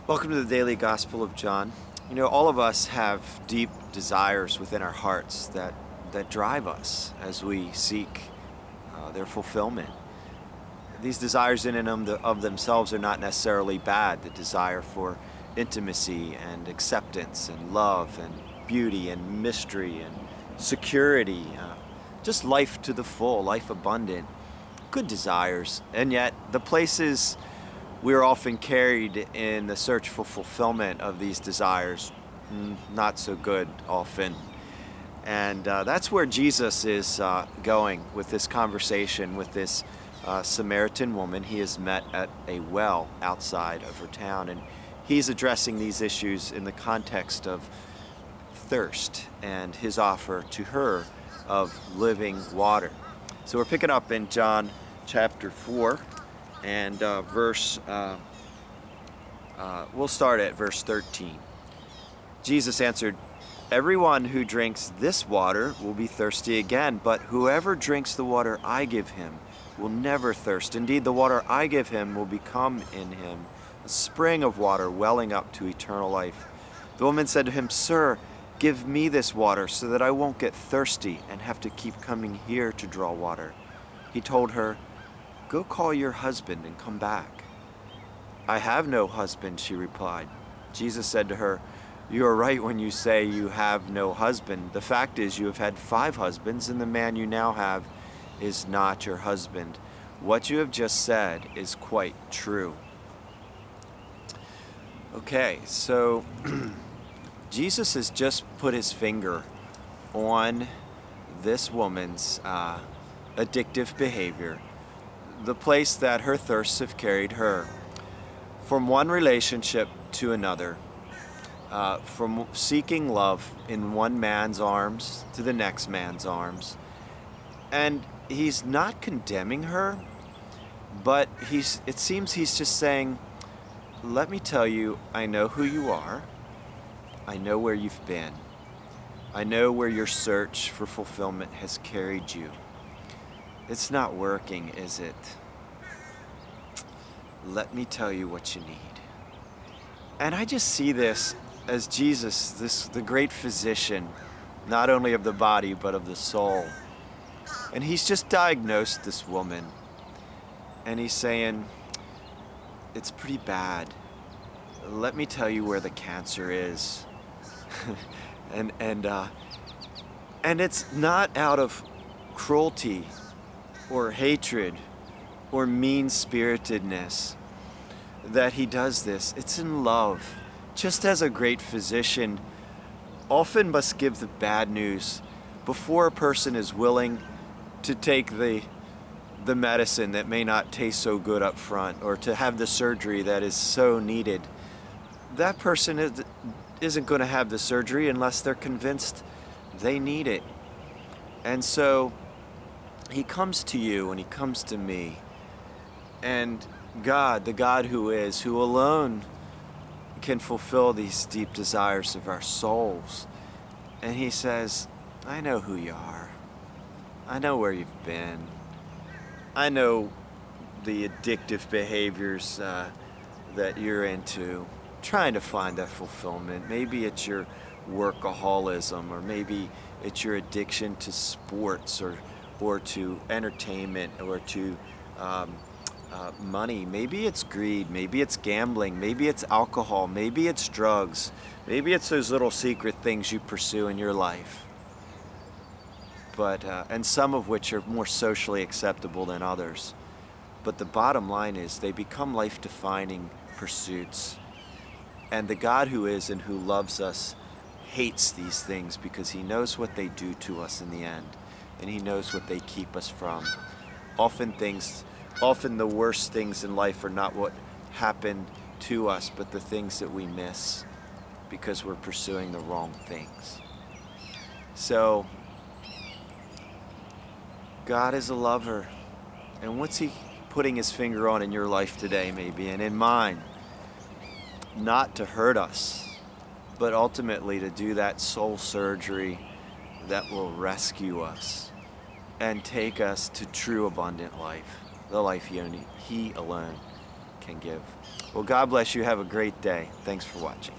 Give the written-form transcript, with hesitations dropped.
Welcome to the Daily Gospel of John. You know, all of us have deep desires within our hearts that drive us as we seek their fulfillment. These desires in and of themselves are not necessarily bad. The desire for intimacy and acceptance and love and beauty and mystery and security, just life to the full, life abundant, good desires. And yet the places we're often carried in the search for fulfillment of these desires, not so good often. And that's where Jesus is going with this conversation with this Samaritan woman he has met at a well outside of her town. And he's addressing these issues in the context of thirst and his offer to her of living water. So we're picking up in John chapter 4 and we'll start at verse 13. Jesus answered, "Everyone who drinks this water will be thirsty again, but whoever drinks the water I give him will never thirst. Indeed, the water I give him will become in him a spring of water welling up to eternal life." The woman said to him, "Sir, give me this water so that I won't get thirsty and have to keep coming here to draw water." He told her, "Go call your husband and come back." "I have no husband," she replied. Jesus said to her, "You are right when you say you have no husband. The fact is you have had 5 husbands, and the man you now have is not your husband. What you have just said is quite true." Okay, so Jesus has just put his finger on this woman's addictive behavior, the place that her thirsts have carried her from one relationship to another, from seeking love in one man's arms to the next man's arms. And he's not condemning her, but it seems he's just saying, let me tell you, I know who you are. I know where you've been. I know where your search for fulfillment has carried you. It's not working, is it? Let me tell you what you need. And I just see this as Jesus, the great physician, not only of the body, but of the soul. And he's just diagnosed this woman. And he's saying, it's pretty bad. Let me tell you where the cancer is. and it's not out of cruelty or hatred or mean-spiritedness that he does this. It's in love. Just as a great physician often must give the bad news before a person is willing to take the medicine that may not taste so good up front, or to have the surgery that is so needed. That person isn't going to have the surgery unless they're convinced they need it. And so he comes to you and he comes to me. And God, the God who alone can fulfill these deep desires of our souls. And he says, I know who you are. I know where you've been. I know the addictive behaviors that you're into, trying to find that fulfillment. Maybe it's your workaholism, or maybe it's your addiction to sports, or to entertainment, or to money. Maybe it's greed. Maybe it's gambling. Maybe it's alcohol. Maybe it's drugs. Maybe it's those little secret things you pursue in your life. But and some of which are more socially acceptable than others. But the bottom line is they become life-defining pursuits. And the God who is and who loves us hates these things because he knows what they do to us in the end. And he knows what they keep us from. Often the worst things in life are not what happened to us, but the things that we miss because we're pursuing the wrong things. So God is a lover. And what's he putting his finger on in your life today, maybe, and in mine? Not to hurt us, but ultimately to do that soul surgery that will rescue us and take us to true abundant life, the life he alone can give. Well, God bless you. Have a great day. Thanks for watching.